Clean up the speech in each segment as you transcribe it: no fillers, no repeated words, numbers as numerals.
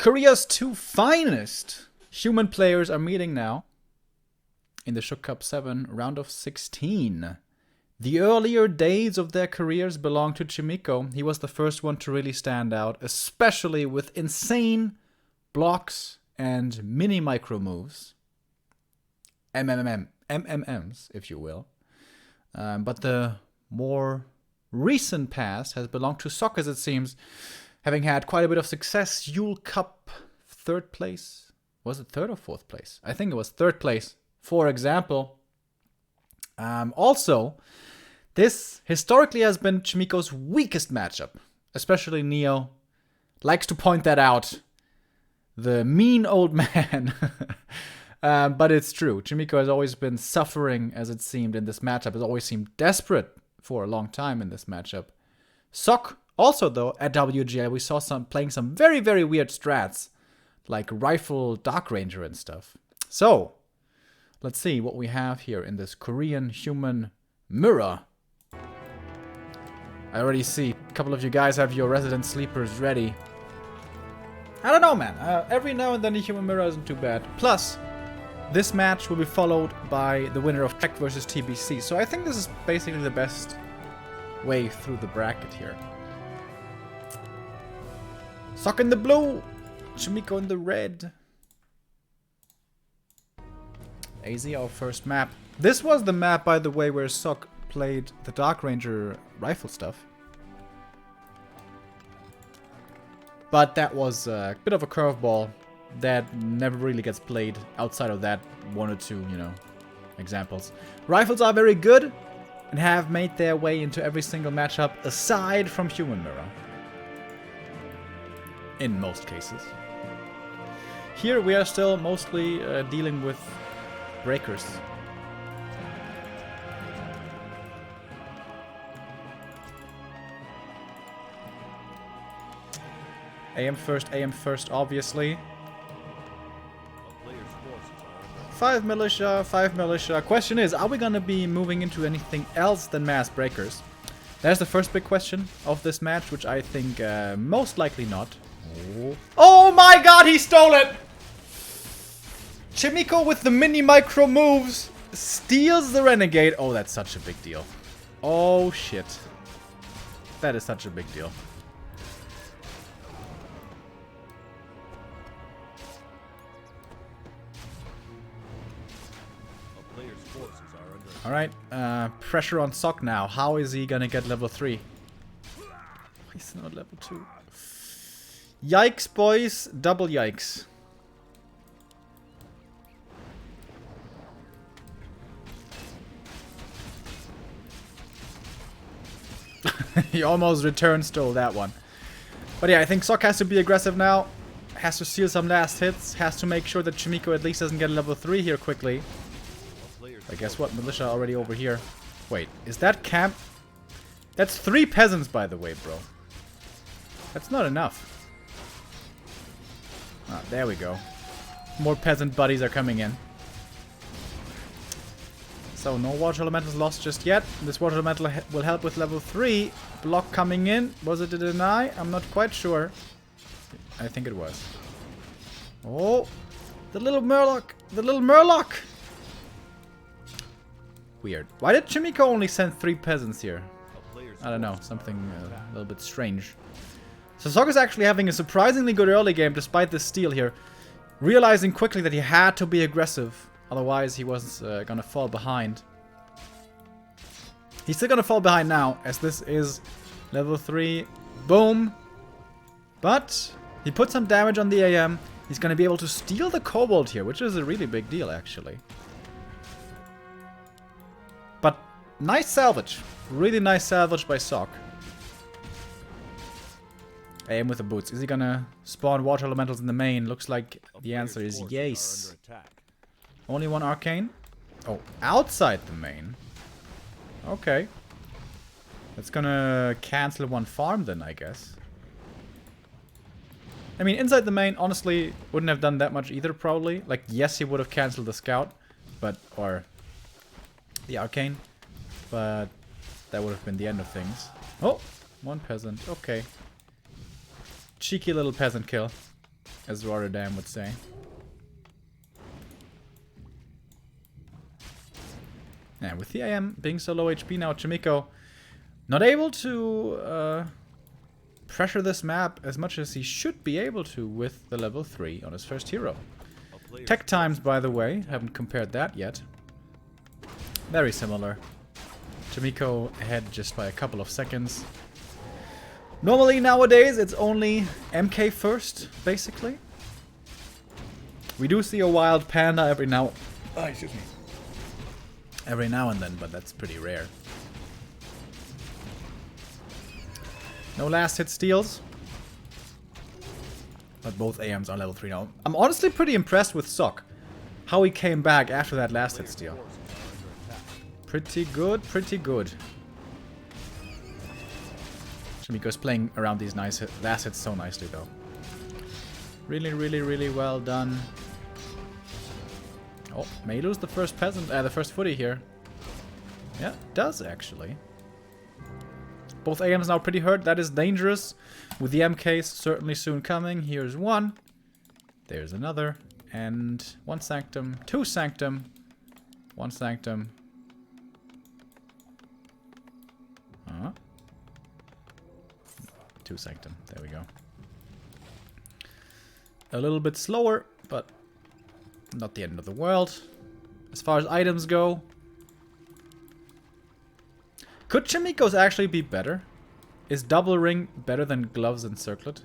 Korea's two finest human players are meeting now in the Schuck Cup 7 round of 16. The earlier days of their careers belong to Chaemiko. He was the first one to really stand out, especially with insane blocks and mini micro moves. MMMs, if you will. But the more recent past has belonged to Schuck, as it seems, having had quite a bit of success. Schuck Cup 3rd place. Was it 3rd or 4th place? I think it was 3rd place, for example. Also, this historically has been Chaemiko's weakest matchup. Especially Neo likes to point that out. The mean old man. But it's true. Chaemiko has always been suffering, as it seemed, in this matchup. Has always seemed desperate for a long time in this matchup. Schuck, also though, at WGL, we saw playing some very, very weird strats. Like Rifle Dark Ranger and stuff. So, let's see what we have here in this Korean human mirror. I already see a couple of you guys have your resident sleepers ready. I don't know, man. Every now and then the human mirror isn't too bad. Plus, this match will be followed by the winner of Trek versus TBC. So I think this is basically the best way through the bracket here. Schuck in the blue. Chaemiko in the red. AZ, our first map. This was the map, by the way, where Schuck played the Dark Ranger rifle stuff. But that was a bit of a curveball that never really gets played outside of that one or two, examples. Rifles are very good and have made their way into every single matchup aside from Human Mirror. In most cases. Here we are still mostly dealing with breakers. AM first, obviously. 5 militia. Question is, are we gonna be moving into anything else than mass breakers? That's the first big question of this match, which I think most likely not. Oh my god, he stole it! Chaemiko with the mini micro moves steals the Renegade. Oh, that's such a big deal. Oh shit. That is such a big deal. Alright, pressure on Schuck now. How is he gonna get level 3? He's not level 2. Yikes, boys. Double yikes. He almost return stole that one. But yeah, I think Schuck has to be aggressive now. Has to steal some last hits. Has to make sure that Chaemiko at least doesn't get a level 3 here quickly. But guess what? Militia already over here. Wait, is that camp? That's 3 peasants, by the way, bro. That's not enough. Ah, there we go. More peasant buddies are coming in. So, no water elementals lost just yet. This water elemental will help with level 3. Block coming in. Was it a deny? I'm not quite sure. I think it was. Oh! The little Murloc! The little Murloc! Weird. Why did Chaemiko only send 3 peasants here? I don't know. Something a little bit strange. So Schuck is actually having a surprisingly good early game despite this steal here. Realizing quickly that he had to be aggressive. Otherwise he was gonna fall behind. He's still gonna fall behind now as this is level 3. Boom. But he put some damage on the AM. He's gonna be able to steal the Kobold here, which is a really big deal actually. But nice salvage. Really nice salvage by Schuck. AM with the boots. Is he gonna spawn water elementals in the main? Looks like the answer is yes. Only one arcane? Oh, outside the main. Okay. That's gonna cancel one farm then, I guess. I mean, inside the main, honestly, wouldn't have done that much either, probably. Like, yes, he would have cancelled the scout, but, or the arcane, but that would have been the end of things. Oh, one peasant, okay. Cheeky little peasant kill. as Rotterdam would say. Yeah, with the AM being so low HP now, Chaemiko not able to pressure this map as much as he should be able to with the level 3 on his first hero. Tech times, by the way, haven't compared that yet. Very similar. Chaemiko ahead just by a couple of seconds. Normally nowadays it's only MK first, basically. We do see a wild panda every now and then, but that's pretty rare. No last hit steals. But both AMs are level 3 now. I'm honestly pretty impressed with Schuck. How he came back after that last hit steal. Pretty good, pretty good. Chaemiko's playing around these nice last hits so nicely though. Really, really, really well done. Oh, may lose the first the first footy here. Yeah, does actually. Both AMs now pretty hurt. That is dangerous. With the MKs certainly soon coming. Here's one. There's another. And one Sanctum. Two Sanctum. One Sanctum. Two Sanctum. There we go. A little bit slower, but not the end of the world. As far as items go, could Chaemiko's actually be better? Is Double Ring better than Gloves and Circlet?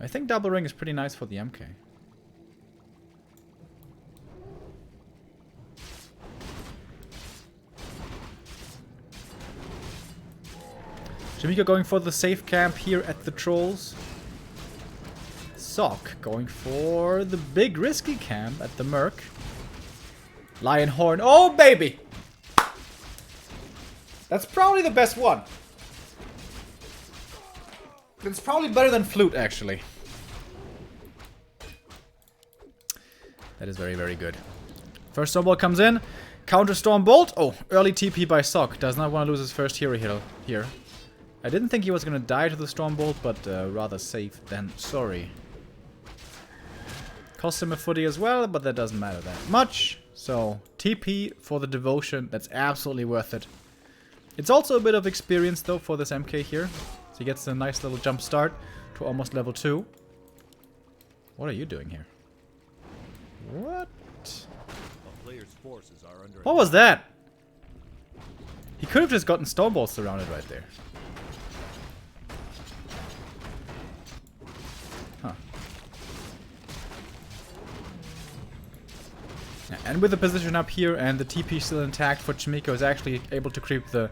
I think Double Ring is pretty nice for the MK. Chaemiko going for the safe camp here at the Trolls. Schuck going for the big risky camp at the Merc. Lion Horn. Oh, baby! That's probably the best one. It's probably better than Flute, actually. That is very, very good. First Stormbolt comes in. Counter Stormbolt. Oh, early TP by Schuck. Does not want to lose his first hero here. I didn't think he was going to die to the Stormbolt, but rather safe than sorry. Cost him a footy as well, but that doesn't matter that much. So, TP for the Devotion. That's absolutely worth it. It's also a bit of experience, though, for this MK here. So he gets a nice little jump start to almost level 2. What are you doing here? What? What was that? He could have just gotten Stormbolts surrounded right there. Huh. And with the position up here and the TP still intact for Chaemiko is actually able to creep the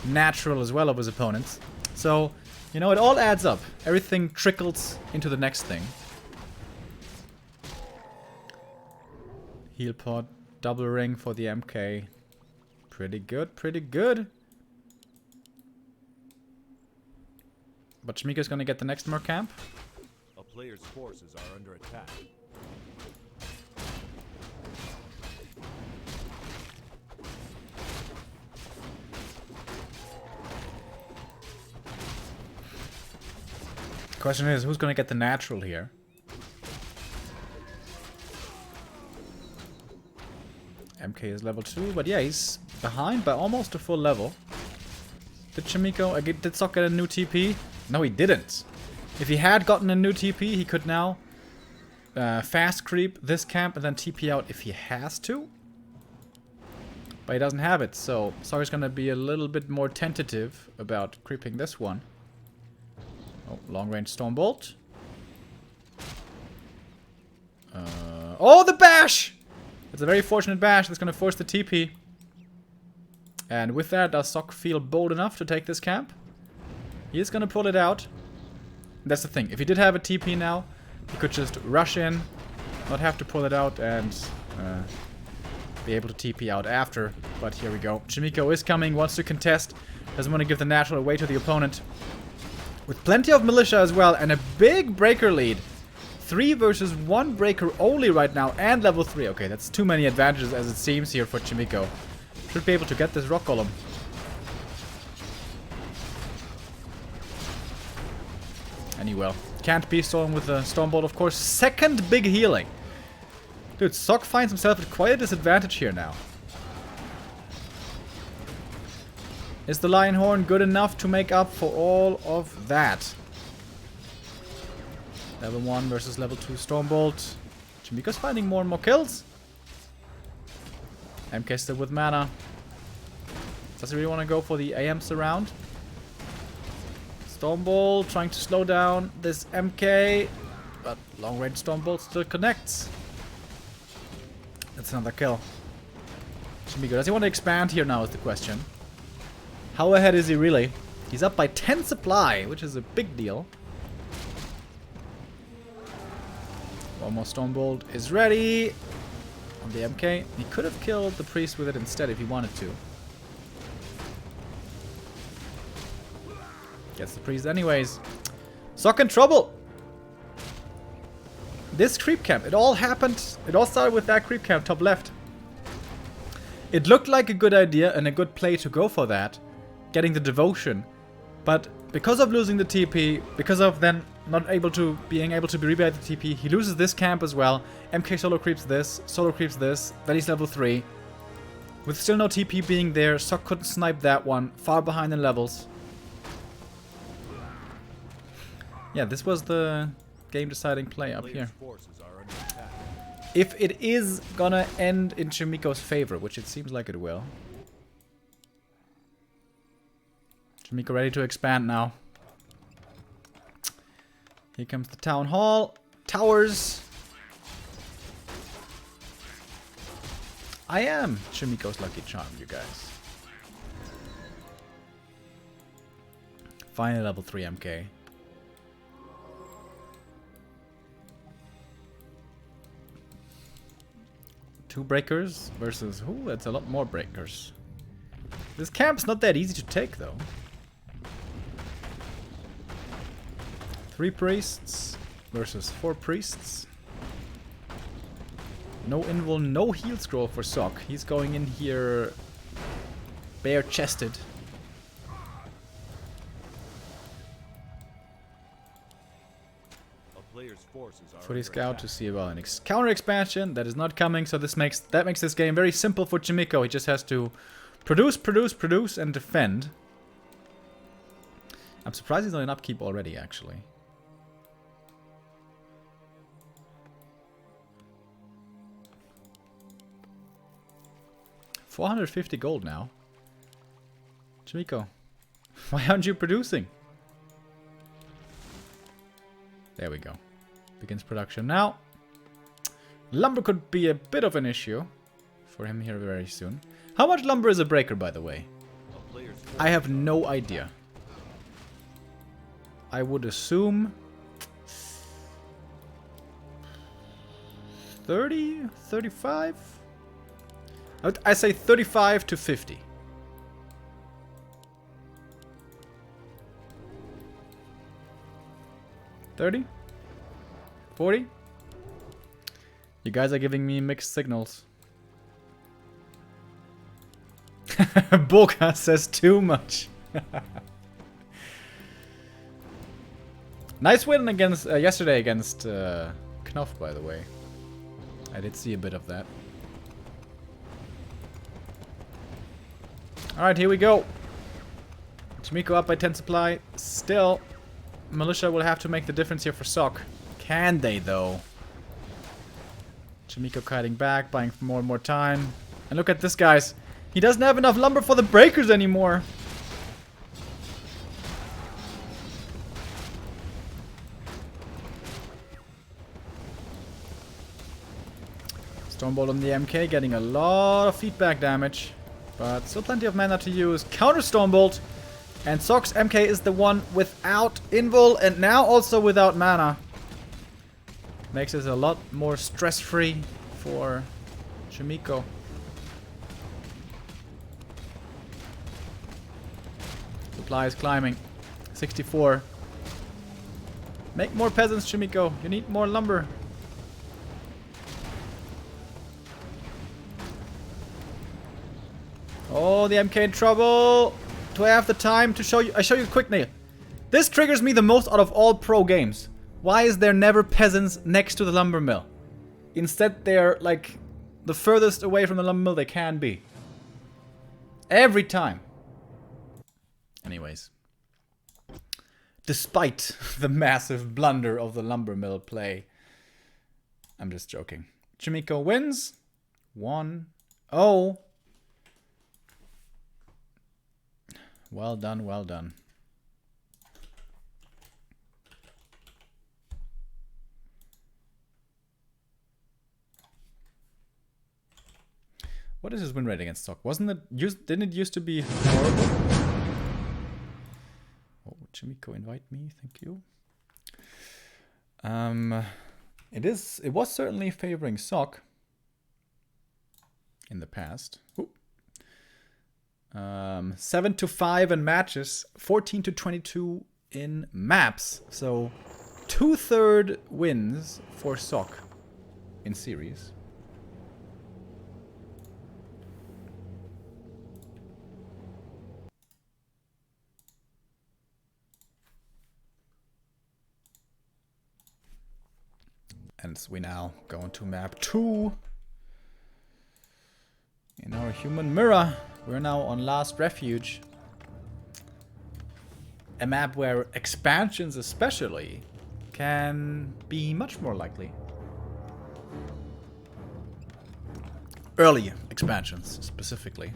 natural as well of his opponents. So, you know, it all adds up. Everything trickles into the next thing. Heal pod, double ring for the MK. Pretty good, pretty good. But Chaemiko's gonna get the next Merc camp. A player's forces are under attack. Question is, who's gonna get the natural here? MK is level 2, but yeah, he's behind by almost a full level. Did Chaemiko, did Schuck get a new TP? No, he didn't. If he had gotten a new TP, he could now fast creep this camp and then TP out if he has to. But he doesn't have it, so Schuck's gonna be a little bit more tentative about creeping this one. Oh, long range Stormbolt. Oh, the bash! It's a very fortunate bash that's going to force the TP. And with that, does Schuck feel bold enough to take this camp? He is going to pull it out. That's the thing. If he did have a TP now, he could just rush in, not have to pull it out, and be able to TP out after. But here we go. Chaemiko is coming, wants to contest, doesn't want to give the natural away to the opponent. With plenty of militia as well, and a big breaker lead. 3 versus 1 breaker only right now, and level 3. Okay, that's too many advantages as it seems here for Chaemiko. Should be able to get this rock golem. And he will. Can't be stolen with the Stormbolt, of course. Second big healing. Dude, Schuck finds himself at quite a disadvantage here now. Is the Lion Horn good enough to make up for all of that? Level 1 versus level 2 Stormbolt. Chaemiko's finding more and more kills. MK still with mana. Does he really want to go for the AM surround? Stormbolt trying to slow down this MK. But long range Stormbolt still connects. That's another kill. Chaemiko, does he want to expand here now is the question. How ahead is he really? He's up by 10 supply, which is a big deal. One more Stormbolt is ready. On the MK. He could have killed the priest with it instead if he wanted to. Gets the priest anyways. Schuck in trouble! This creep camp, it all started with that creep camp top left. It looked like a good idea and a good play to go for that. Getting the devotion. But because of losing the TP, because of then not being able to rebate the TP, he loses this camp as well. MK solo creeps this, then he's level 3. With still no TP being there, Schuck couldn't snipe that one, far behind in levels. Yeah, this was the game deciding play up here. If it is gonna end in Chaemiko's favor, which it seems like it will. Chaemiko ready to expand now. Here comes the town hall. Towers. I am Chaemiko's lucky charm, you guys. Final level 3 MK. Two breakers versus... Ooh, that's a lot more breakers. This camp's not that easy to take, though. 3 priests versus 4 priests. No invul, no heal scroll for Schuck. He's going in here bare-chested. Footy scout to see about an counter expansion that is not coming, so that makes this game very simple for Chaemiko. He just has to produce, and defend. I'm surprised he's not in upkeep already, actually. $450 gold now. Chaemiko, why aren't you producing? There we go. Begins production now. Lumber could be a bit of an issue for him here very soon. How much lumber is a breaker, by the way? I have no idea. I would assume 30, 35? I say 35 to 50. 30? 40? You guys are giving me mixed signals. Boka says too much. Nice win against yesterday against Knopf, by the way. I did see a bit of that. Alright, here we go. Chaemiko up by 10 supply. Still, Militia will have to make the difference here for Schuck. Can they, though? Chaemiko kiting back, buying for more and more time. And look at this, guys. He doesn't have enough lumber for the breakers anymore. Stormbolt on the MK, getting a lot of feedback damage. But still plenty of mana to use. Counter Stormbolt. And Schuck's MK is the one without invul and now also without mana. Makes it a lot more stress-free for Chaemiko. Supply is climbing. 64. Make more peasants, Chaemiko. You need more lumber. Oh, the MK in trouble. Do I have the time to show you? I show you quickly. This triggers me the most out of all pro games. Why is there never peasants next to the lumber mill? Instead, they're like the furthest away from the lumber mill they can be. Every time. Anyways. Despite the massive blunder of the lumber mill play. I'm just joking. Chaemiko wins. 1-0. Well done, well done. What is his win rate against Schuck? Didn't it used to be horrible? Oh, Chaemiko, invite me, thank you. It was certainly favoring Schuck in the past. Ooh. 7-5 in matches, 14-22 in maps. So 2/3 wins for Schuck in series. And we now go into map 2. In our human mirror, we're now on Last Refuge. A map where expansions especially can be much more likely. Early expansions specifically.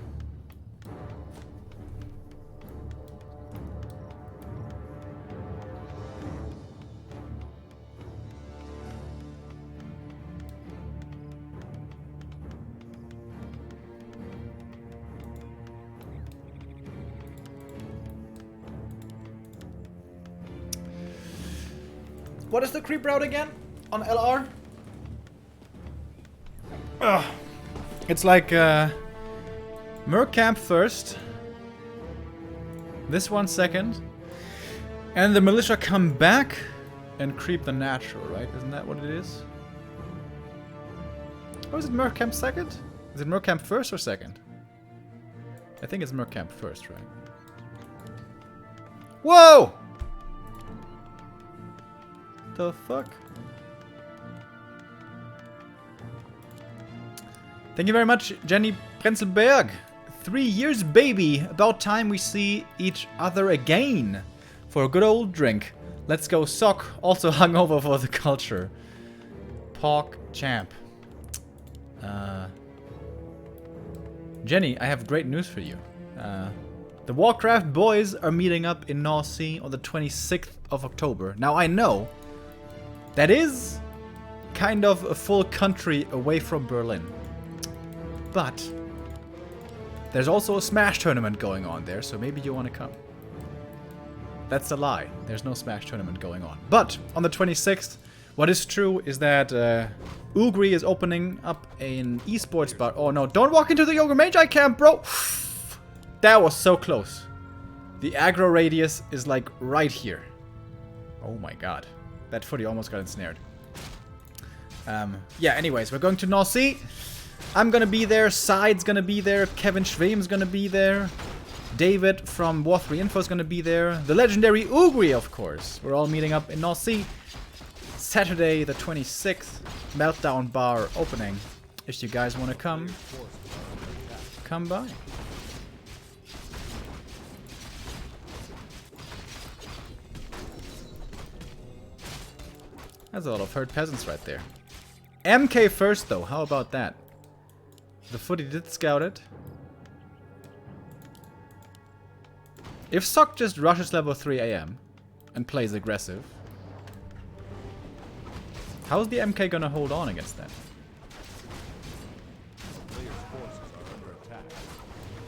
What is the creep route again on LR? Ugh. It's like Merc Camp first, this one second, and the militia come back and creep the natural, right? Isn't that what it is? Or is it Merc Camp second? Is it Merc Camp first or second? I think it's Merc Camp first, right? Whoa! The fuck? Thank you very much, Jenny Prenzelberg. 3 years, baby. About time we see each other again. For a good old drink. Let's go Schuck. Also hungover for the culture. Pork champ. Jenny, I have great news for you. The Warcraft boys are meeting up in North Sea on the 26th of October. Now I know that is kind of a full country away from Berlin. But there's also a Smash tournament going on there, so maybe you want to come. That's a lie. There's no Smash tournament going on. But on the 26th, what is true is that Ugri is opening up an esports bar. Oh no, don't walk into the Yoga Magi camp, bro! That was so close. The aggro radius is like right here. Oh my god. That footy almost got ensnared. Yeah, anyways, we're going to North Sea. I'm gonna be there, Side's gonna be there, Kevin Schwem's gonna be there, David from War3 Info is gonna be there, the legendary Ugri, of course. We're all meeting up in North Sea. Saturday the 26th, Meltdown Bar opening. If you guys wanna come by. That's a lot of hurt peasants right there. MK first though, how about that? The footy did scout it. If Schuck just rushes level 3 AM and plays aggressive, how's the MK gonna hold on against that?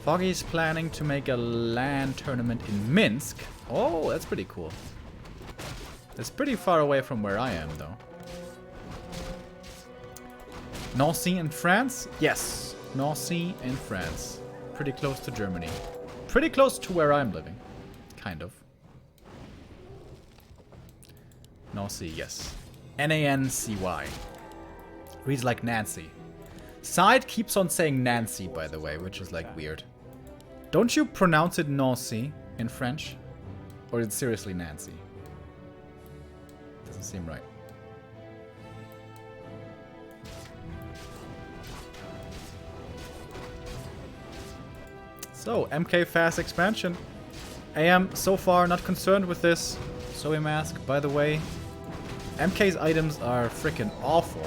Foggy's planning to make a LAN tournament in Minsk. Oh, that's pretty cool. That's pretty far away from where I am, though. North Sea in France? Yes. North Sea in France. Pretty close to Germany. Pretty close to where I'm living. Kind of. North Sea, yes. N-A-N-C-Y. Reads like Nancy. Side keeps on saying Nancy, by the way, which is like weird. Don't you pronounce it North Sea in French? Or is it seriously Nancy? Doesn't seem right. So, MK fast expansion. I am so far not concerned with this. Zoe mask, by the way. MK's items are freaking awful.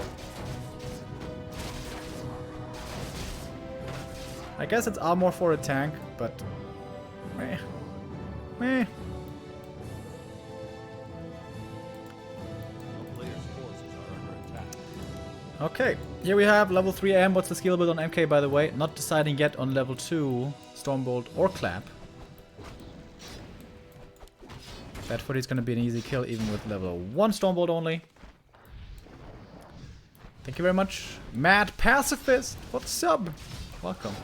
I guess it's armor for a tank, but meh. Meh. A player's forces are under attack. Okay, here we have level 3 AM. What's the skill build on MK, by the way? Not deciding yet on level 2 Stormbolt or Clap. That footy's gonna be an easy kill even with level 1 Stormbolt only. Thank you very much. Mad Pacifist, what's up? Welcome.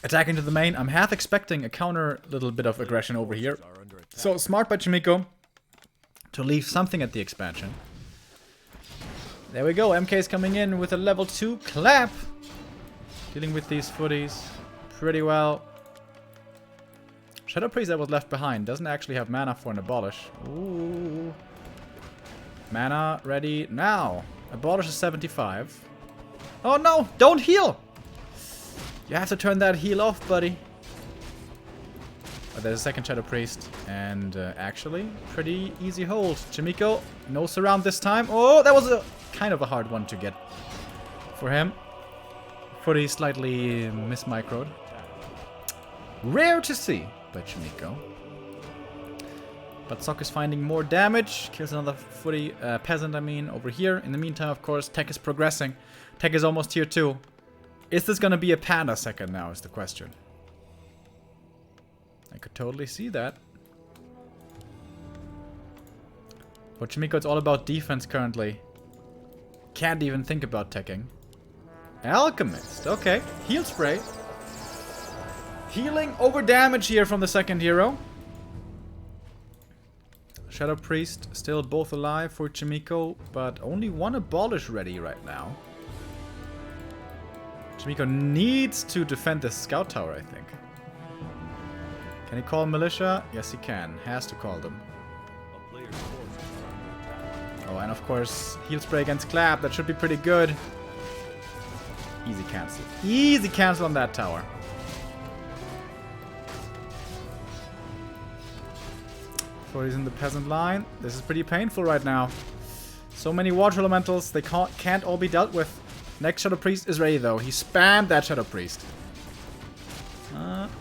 Attacking to the main. I'm half expecting a counter little bit of aggression over here. So smart by Chaemiko to leave something at the expansion. There we go. MK is coming in with a level 2 Clap. Dealing with these footies pretty well. Shadow Priest that was left behind doesn't actually have mana for an Abolish. Ooh. Mana ready now. Abolish is 75. Oh no! Don't heal! You have to turn that heal off, buddy. But there's a second Shadow Priest. And actually, pretty easy hold. Chaemiko, no surround this time. Oh, that was a kind of a hard one to get for him. Footy slightly mismicroed. Rare to see by Chaemiko. But Schuck is finding more damage. Kills another footy, peasant, I mean, over here. In the meantime, of course, tech is progressing. Tech is almost here too. Is this gonna be a panda second now is the question. I could totally see that. For Chaemiko, it's all about defense currently. Can't even think about teching. Alchemist, okay. Heal spray. Healing over damage here from the second hero. Shadow Priest still both alive for Chaemiko, but only one Abolish ready right now. Chaemiko needs to defend this scout tower, I think. Can he call militia? Yes, he can. Has to call them. A player's forces are under attack. Oh, and of course, heal spray against Clap. That should be pretty good. Easy cancel. Easy cancel on that tower. Before he's in the peasant line. This is pretty painful right now. So many water elementals. They can't all be dealt with. Next Shadow Priest is ready though. He spammed that Shadow Priest.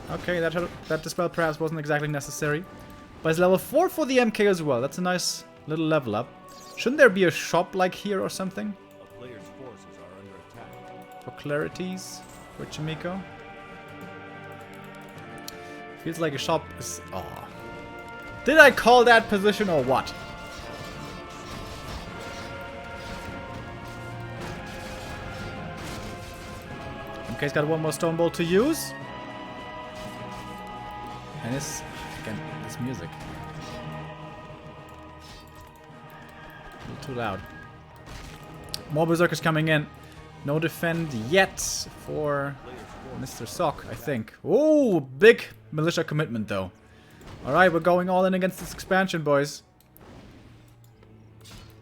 Okay, that dispel perhaps wasn't exactly necessary. But it's level 4 for the MK as well. That's a nice little level up. Shouldn't there be a shop like here or something? A player's forces are under attack. For clarities for Chaemiko. Feels like a shop is... Aw. Did I call that position or what? MK's got one more Stone Bolt to use. And this, again, this music. A little too loud. More Berserkers coming in. No defend yet for Mr. Schuck, I think. Oh, big militia commitment though. Alright, we're going all in against this expansion, boys.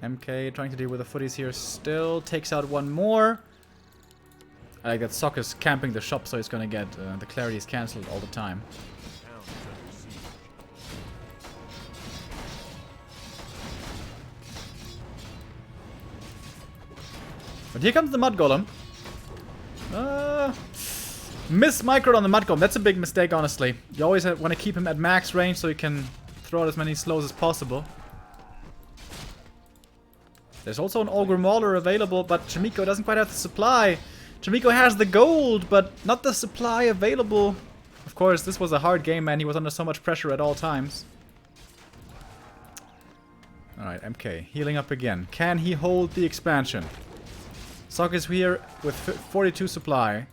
MK trying to deal with the footies here still. Takes out one more. I like that Schuck is camping the shop, so he's gonna get the clarities cancelled all the time. Town is under siege. But here comes the Mud Golem. Miss microed on the Mud Golem. That's a big mistake, honestly. You always want to keep him at max range so you can throw out as many slows as possible. There's also an Ogre Mauler available, but Chaemiko doesn't quite have the supply. Chaemiko has the gold, but not the supply available. Of course, this was a hard game, man. He was under so much pressure at all times. Alright, MK. Healing up again. Can he hold the expansion? Schuck is here with 42 supply.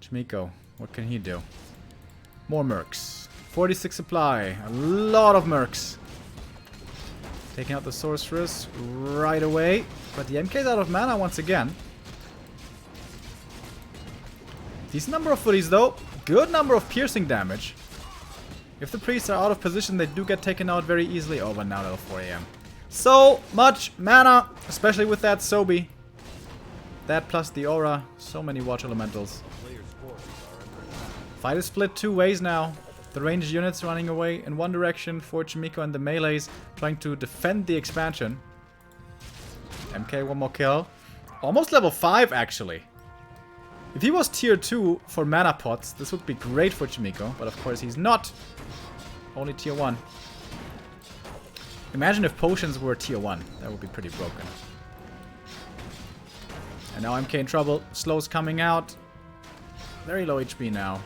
Chaemiko, what can he do? More mercs. 46 supply. A lot of mercs. Taking out the sorceress right away. But the MK's out of mana once again. Decent number of footies though. Good number of piercing damage. If the priests are out of position, they do get taken out very easily. Oh, but now till 4 AM. So much mana, especially with that Sobi. That plus the aura. So many watch elementals. Fight is split 2 ways now. The ranged units running away in one direction for Chaemiko, and the melees trying to defend the expansion. MK, one more kill. Almost level 5 actually. If he was tier 2 for mana pots, this would be great for Chaemiko, but of course he's not. Only tier 1. Imagine if potions were tier 1. That would be pretty broken. And now MK in trouble. Slow's coming out. Very low HP now.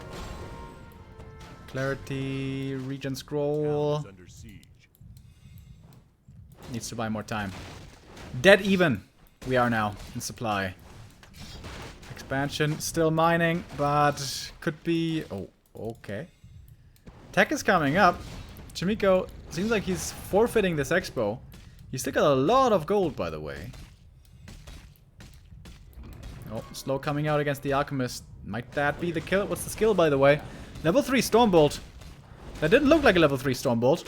Clarity, regen scroll. Needs to buy more time. Dead even. We are now in supply. Expansion, still mining, but could be... Oh, okay. Tech is coming up. Chaemiko seems like he's forfeiting this expo. He's still got a lot of gold, by the way. Oh, slow coming out against the Alchemist. Might that be the kill? What's the skill, by the way? Level 3 Stormbolt. That didn't look like a level 3 Stormbolt.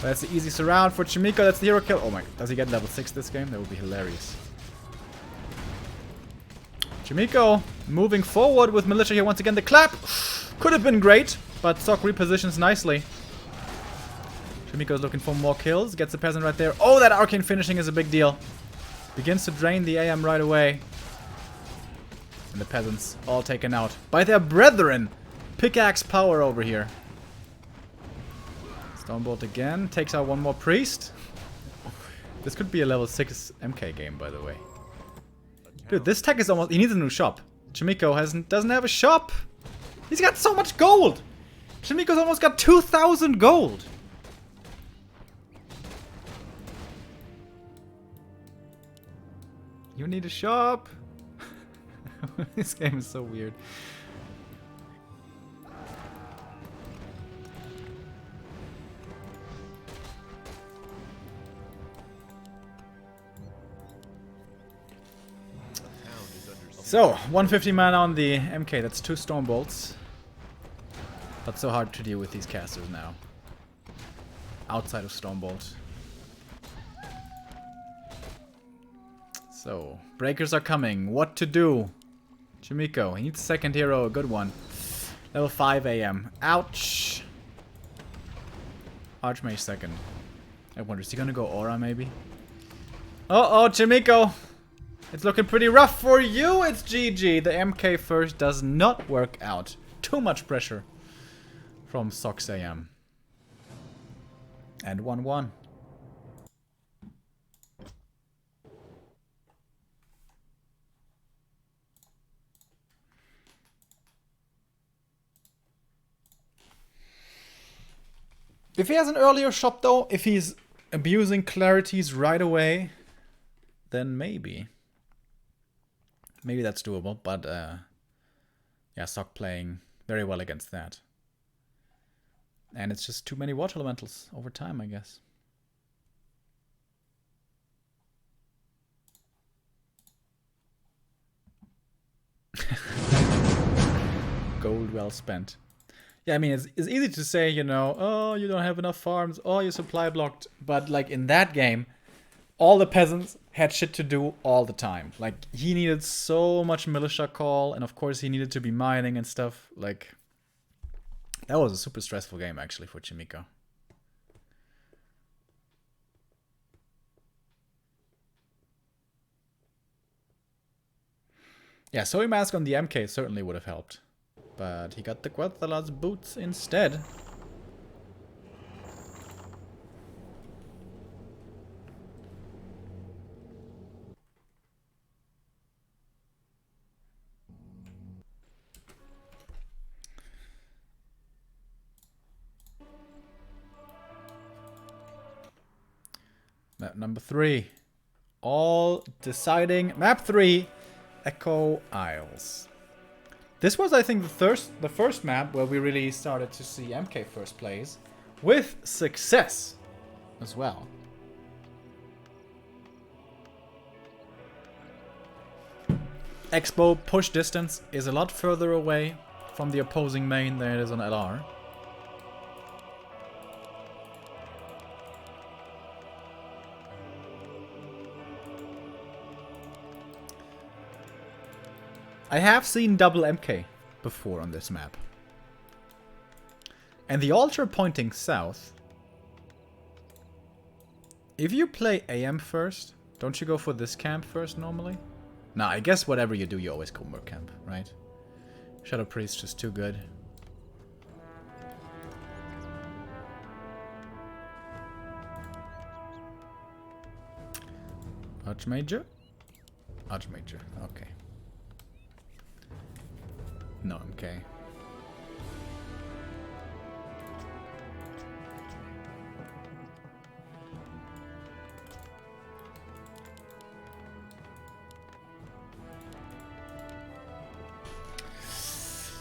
That's the easy surround for Chaemiko. That's the hero kill. Oh my, does he get level 6 this game? That would be hilarious. Chaemiko moving forward with Militia here once again. The clap could have been great, but Sock repositions nicely. Chaemiko's looking for more kills. Gets the peasant right there. Oh, that arcane finishing is a big deal. Begins to drain the AM right away. And the peasants all taken out by their brethren. Pickaxe power over here. Stormbolt again. Takes out one more priest. This could be a level 6 MK game, by the way. Dude, this tech is almost... He needs a new shop. Chaemiko doesn't have a shop. He's got so much gold. Chaemiko's almost got 2,000 gold. You need a shop. This game is so weird. So, 150 mana on the MK, that's 2 Stormbolts. But so hard to deal with these casters now. Outside of Stormbolt. So, breakers are coming. What to do? Chaemiko, he needs a second hero, a good one. Level 5 AM. Ouch! Archmage second. I wonder, is he gonna go Aura maybe? Uh-oh, Chaemiko! It's looking pretty rough for you. It's GG. The MK first does not work out. Too much pressure from Sox AM. And 1-1. If he has an earlier shop though, if he's abusing clarities right away, then maybe. Maybe that's doable, but yeah, Sock playing very well against that. And it's just too many water elementals over time, I guess. Gold well spent. Yeah, I mean, it's easy to say, you know, oh, you don't have enough farms, oh, your supply blocked. But, like, in that game, all the peasants had shit to do all the time. Like, he needed so much militia call, and of course he needed to be mining and stuff. Like, that was a super stressful game, actually, for Chaemiko. Yeah, Soy Mask on the MK certainly would have helped. But he got the Guathala's boots instead. Map number 3. All deciding. Map 3. Echo Isles. This was, I think, the first map where we really started to see MK first plays with success as well. X-bow push distance is a lot further away from the opposing main than it is on LR. I have seen double MK before on this map. And the altar pointing south. If you play AM first, don't you go for this camp first normally? Nah, I guess whatever you do, you always go Merc camp, right? Shadow Priest just too good. Archmajor? Archmajor, okay. No MK.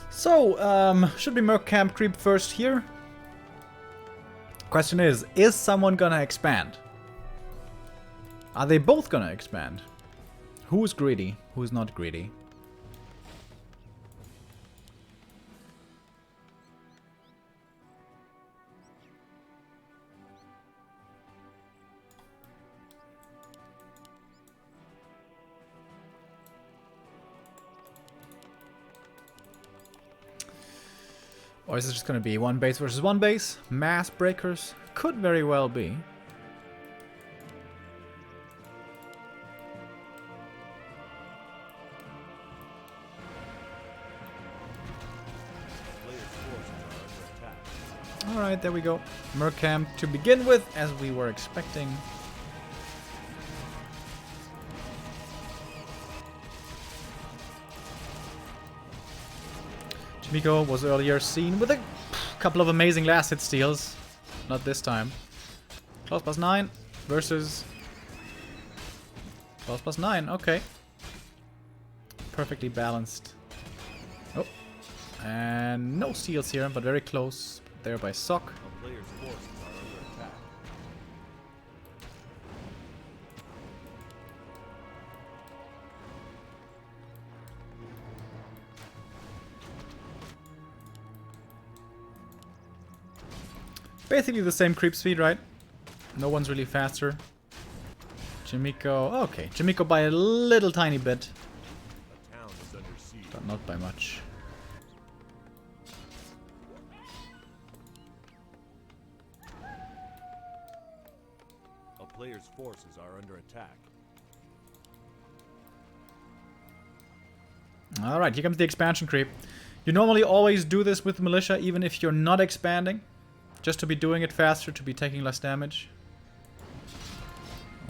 So, should be Merc camp creep first here? Question is someone gonna expand? Are they both gonna expand? Who's greedy? Who's not greedy? Or is it just going to be one base versus one base? Mass breakers? Could very well be. Alright, there we go. Merc camp to begin with, as we were expecting. Chaemiko was earlier seen with a couple of amazing last hit steals. Not this time. Claws plus 9 versus Claws plus 9. Okay. Perfectly balanced. Oh. And no steals here, but very close. There by Schuck. Basically the same creep speed, right? No one's really faster. Chaemiko, okay. Chaemiko by a little tiny bit. But not by much. A player's forces are under attack. Alright, here comes the expansion creep. You normally always do this with militia, even if you're not expanding. Just to be doing it faster, to be taking less damage.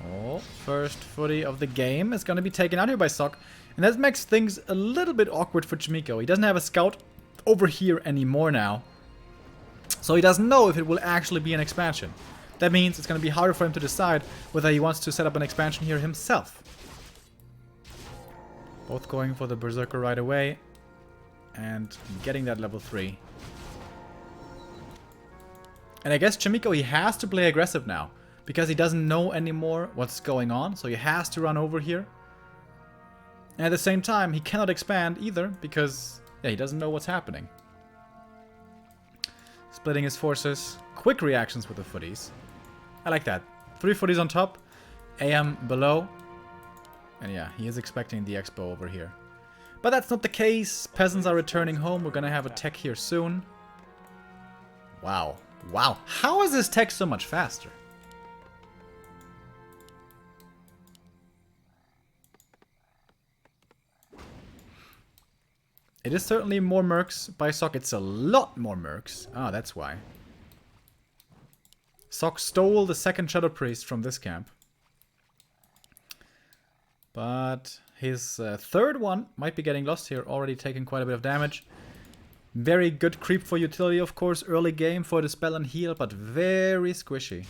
Oh, first footy of the game is going to be taken out here by Schuck. And that makes things a little bit awkward for Chaemiko. He doesn't have a scout over here anymore now. So he doesn't know if it will actually be an expansion. That means it's going to be harder for him to decide whether he wants to set up an expansion here himself. Both going for the Berserker right away. And getting that level 3. And I guess Chaemiko, he has to play aggressive now. Because he doesn't know anymore what's going on. So he has to run over here. And at the same time, he cannot expand either. Because, yeah, he doesn't know what's happening. Splitting his forces. Quick reactions with the footies. I like that. 3 footies on top. AM below. And yeah, he is expecting the Expo over here. But that's not the case. Peasants are returning home. We're gonna have a tech here soon. Wow. Wow. How is this tech so much faster? It is certainly more mercs by Schuck. It's a lot more mercs. Ah, that's why. Schuck stole the second Shadow Priest from this camp. But his third one might be getting lost here. Already taking quite a bit of damage. Very good creep for utility, of course. Early game for the spell and heal, but very squishy.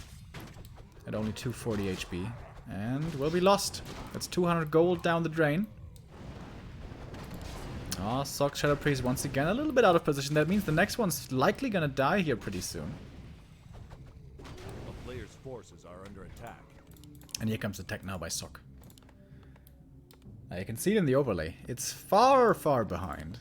At only 240 HP. And will be lost. That's 200 gold down the drain. Oh, Schuck Shadow Priest once again a little bit out of position. That means the next one's likely gonna die here pretty soon. A player's forces are under attack. And here comes the tech now by Schuck. You can see it in the overlay. It's far, far behind.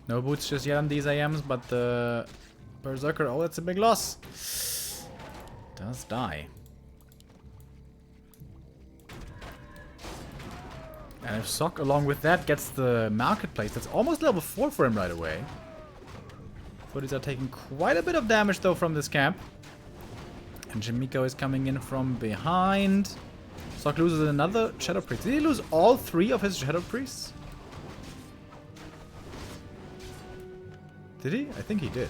No boots just yet on these AMs, but the Berserker, oh, that's a big loss. Does die. And if Schuck, along with that, gets the marketplace, that's almost level 4 for him right away. Footies are taking quite a bit of damage, though, from this camp. And Chaemiko is coming in from behind. Schuck loses another Shadow Priest. Did he lose all 3 of his Shadow Priests? Did he? I think he did.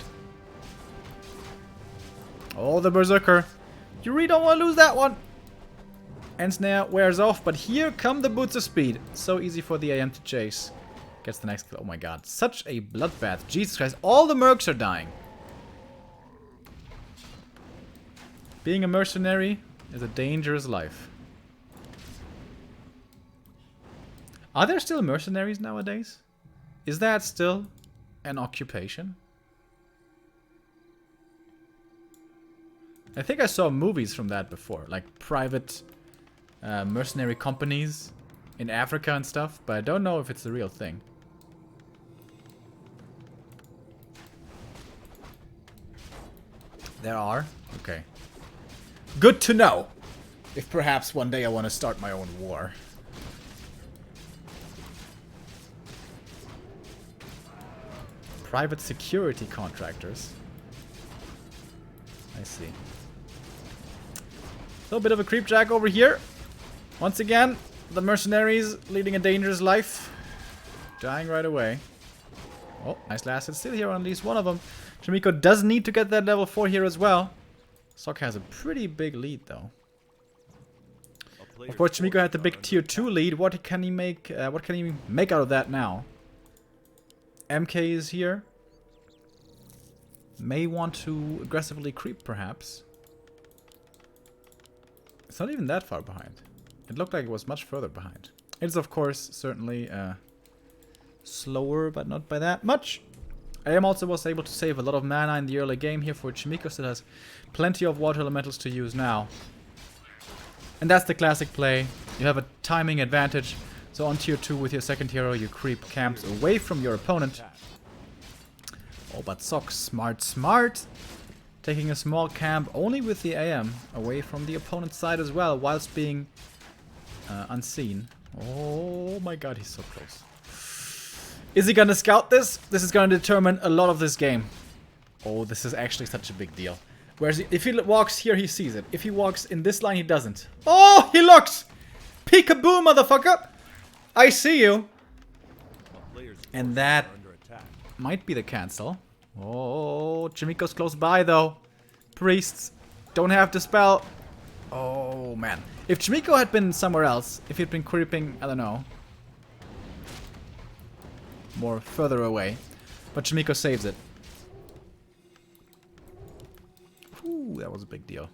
Oh, the Berserker. You really don't want to lose that one. And Snare wears off, but here come the Boots of Speed. So easy for the AM to chase. Gets the next kill. Oh my god. Such a bloodbath. Jesus Christ. All the mercs are dying. Being a mercenary is a dangerous life. Are there still mercenaries nowadays? Is that still an occupation? I think I saw movies from that before, like private mercenary companies in Africa and stuff, but I don't know if it's a real thing. There are? Okay. Good to know! If perhaps one day I want to start my own war. Private security contractors. I see. So a bit of a creepjack over here. Once again, the mercenaries leading a dangerous life. Dying right away. Oh, nice last hit still here on at least one of them. Chaemiko does need to get that level 4 here as well. Schuck has a pretty big lead though. Of course, Chaemiko had the big tier 2 lead. What can he make? What can he make out of that now? MK is here. May want to aggressively creep, perhaps. It's not even that far behind. It looked like it was much further behind. It's, of course, certainly slower, but not by that much. AM also was able to save a lot of mana in the early game here for Chaemiko, still has plenty of water elementals to use now. And that's the classic play. You have a timing advantage. So on tier 2 with your second hero, you creep camps away from your opponent. Oh, but Schuck, smart. Taking a small camp only with the AM away from the opponent's side as well, whilst being unseen. Oh my god, he's so close. Is he gonna scout this? This is gonna determine a lot of this game. Oh, this is actually such a big deal. Whereas if he walks here, he sees it. If he walks in this line, he doesn't. Oh, he looks! Peekaboo, motherfucker! I see you. And that might be the cancel. Oh, Chaemiko's close by though. Priests don't have to spell. Oh man. If Chaemiko had been somewhere else, if he'd been creeping, I don't know, more further away. But Chaemiko saves it. Ooh, that was a big deal.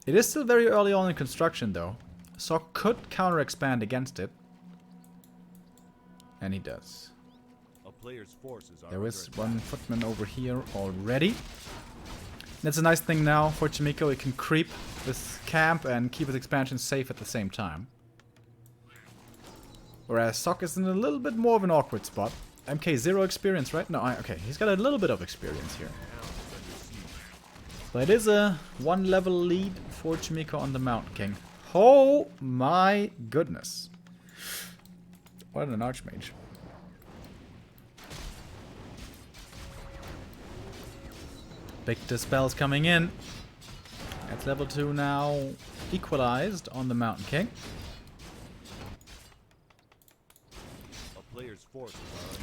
It is still very early on in construction though. Schuck could counter-expand against it. And he does. There is one footman over here already. That's a nice thing now for Chaemiko. He can creep this camp and keep his expansion safe at the same time. Whereas Schuck is in a little bit more of an awkward spot. MK 0 experience, right? No, okay, he's got a little bit of experience here. But it is a 1 level lead for Chaemiko on the Mountain King. Oh my goodness. What an Archmage. Big dispels coming in. That's level 2 now equalized on the Mountain King.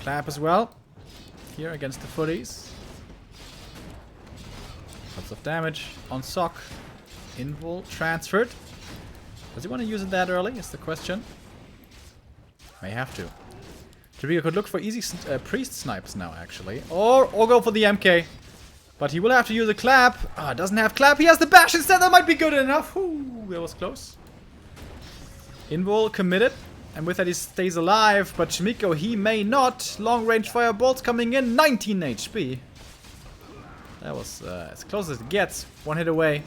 Clap as well. Here against the footies. Lots of damage on Schuck. Invul transferred. Does he want to use it that early? Is the question. May have to. Chaemiko could look for easy priest snipes now, actually. Or go for the MK. But he will have to use a clap. Ah, doesn't have clap. He has the bash instead. That might be good enough. Ooh, that was close. Invul committed. And with that he stays alive, but Chaemiko, he may not. Long range firebolts coming in, 19 HP. That was as close as it gets. One hit away.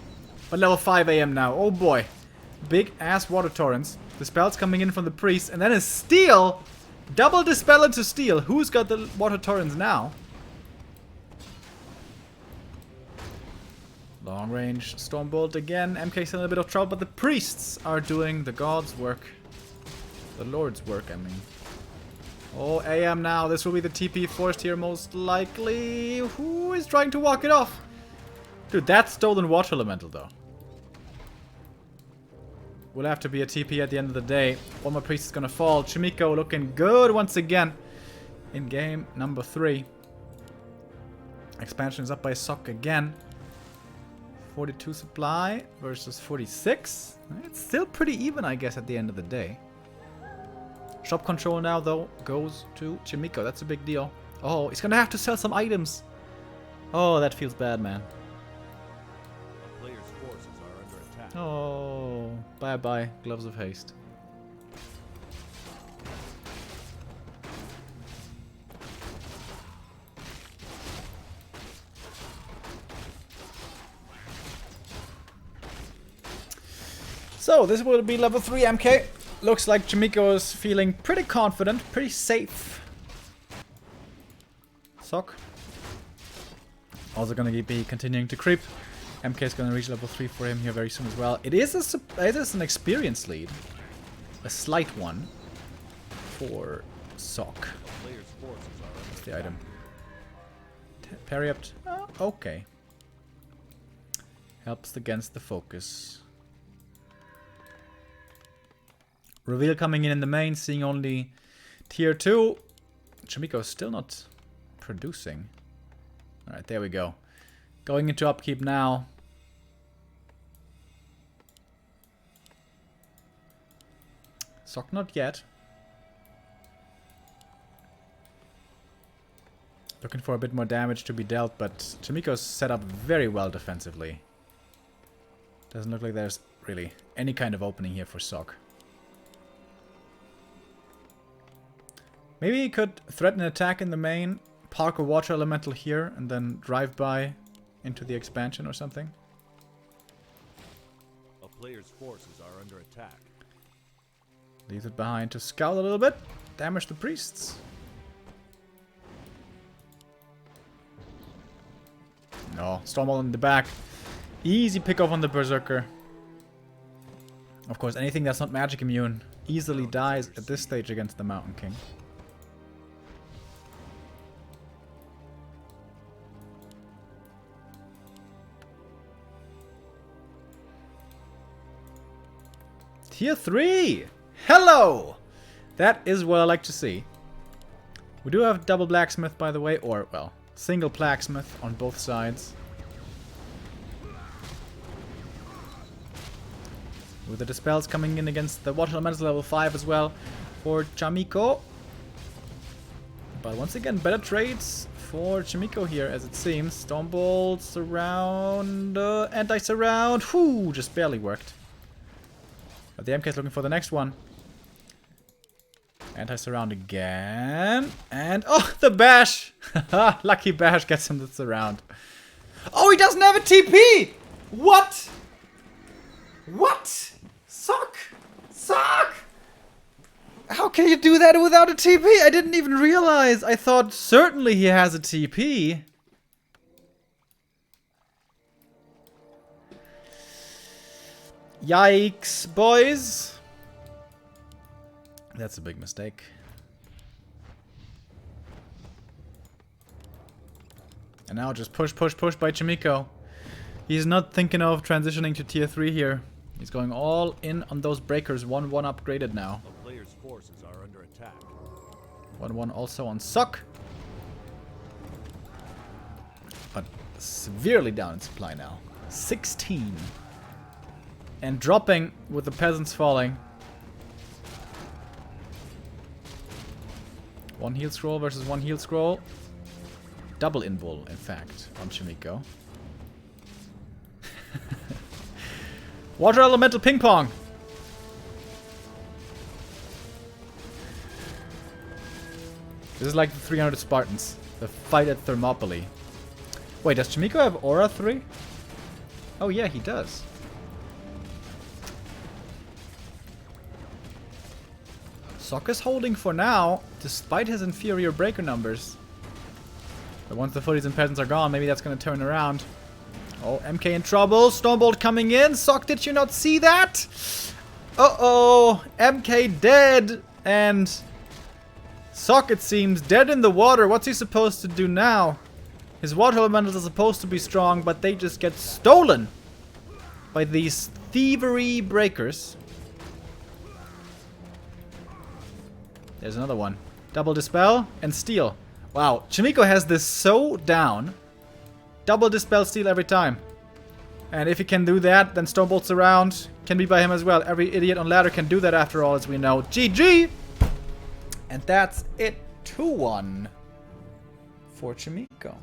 But level 5 AM now, oh boy. Big ass water torrents. The spells coming in from the priest, and then a steal! Double dispel into steal. Who's got the water torrents now? Long range Stormbolt again. MK's in a bit of trouble, but the priests are doing the god's work. The Lord's work, I mean. Oh, AM now. This will be the TP forced here, most likely. Who is trying to walk it off? Dude, that's stolen water elemental, though. Will have to be a TP at the end of the day. One more priest is gonna fall. Chaemiko looking good once again in game number 3. Expansion is up by Schuck again. 42 supply versus 46. It's still pretty even, I guess, at the end of the day. Shop control now, though, goes to Chaemiko. That's a big deal. Oh, he's gonna have to sell some items. Oh, that feels bad, man. A player's forces are under attack. Oh, bye-bye, Gloves of Haste. So, this will be level 3 MK. Looks like Chaemiko is feeling pretty confident, pretty safe. Schuck. Also gonna be continuing to creep. MK is gonna reach level 3 for him here very soon as well. It is an experience lead. A slight one for Schuck. What's the item? Parry up. Oh, okay. Helps against the focus. Reveal coming in the main, seeing only tier 2. Chaemiko is still not producing. Alright, there we go. Going into upkeep now. Schuck not yet. Looking for a bit more damage to be dealt, but Chaemiko's set up very well defensively. Doesn't look like there's really any kind of opening here for Schuck. Maybe he could threaten an attack in the main, park a water elemental here, and then drive by into the expansion or something. A player's forces are under attack. Leaves it behind to scout a little bit. Damage the priests. No, Stormbolt in the back. Easy pick off on the Berserker. Of course, anything that's not magic immune easily dies at this stage against the Mountain King. Tier 3! Hello! That is what I like to see. We do have double blacksmith, by the way, or, well, single blacksmith on both sides. With the dispels coming in against the water elemental level 5 as well for Chaemiko. But once again, better trades for Chaemiko here, as it seems. Stormbolt, surround, anti-surround. Whew, just barely worked. But the MK is looking for the next one. Anti-surround again. And, oh, the bash! Lucky bash gets him the surround. Oh, he doesn't have a TP! What? What? Schuck! Schuck! How can you do that without a TP? I didn't even realize. I thought certainly he has a TP. Yikes, boys. That's a big mistake. And now just push, push, push by Chaemiko. He's not thinking of transitioning to tier 3 here. He's going all in on those breakers. 1-1 upgraded now. A player's forces are under attack. 1-1 also on Schuck. But severely down in supply now. 16. And dropping with the peasants falling. One heal scroll versus one heal scroll. Double invul, in fact, on Chaemiko. Water elemental ping pong. This is like the 300 Spartans. The fight at Thermopylae. Wait, does Chaemiko have Aura 3? Oh yeah, he does. Schuck is holding for now, despite his inferior breaker numbers. But once the footies and peasants are gone, maybe that's going to turn around. Oh, MK in trouble. Stormbolt coming in. Schuck, did you not see that? Uh-oh. MK dead. And Schuck, it seems, dead in the water. What's he supposed to do now? His water elementals are supposed to be strong, but they just get stolen by these thievery breakers. There's another one. Double Dispel and Steal. Wow, Chaemiko has this so down. Double Dispel, Steal every time. And if he can do that, then Stormbolt's around. Can be by him as well. Every idiot on ladder can do that after all, as we know. GG! And that's it. 2-1 for Chaemiko.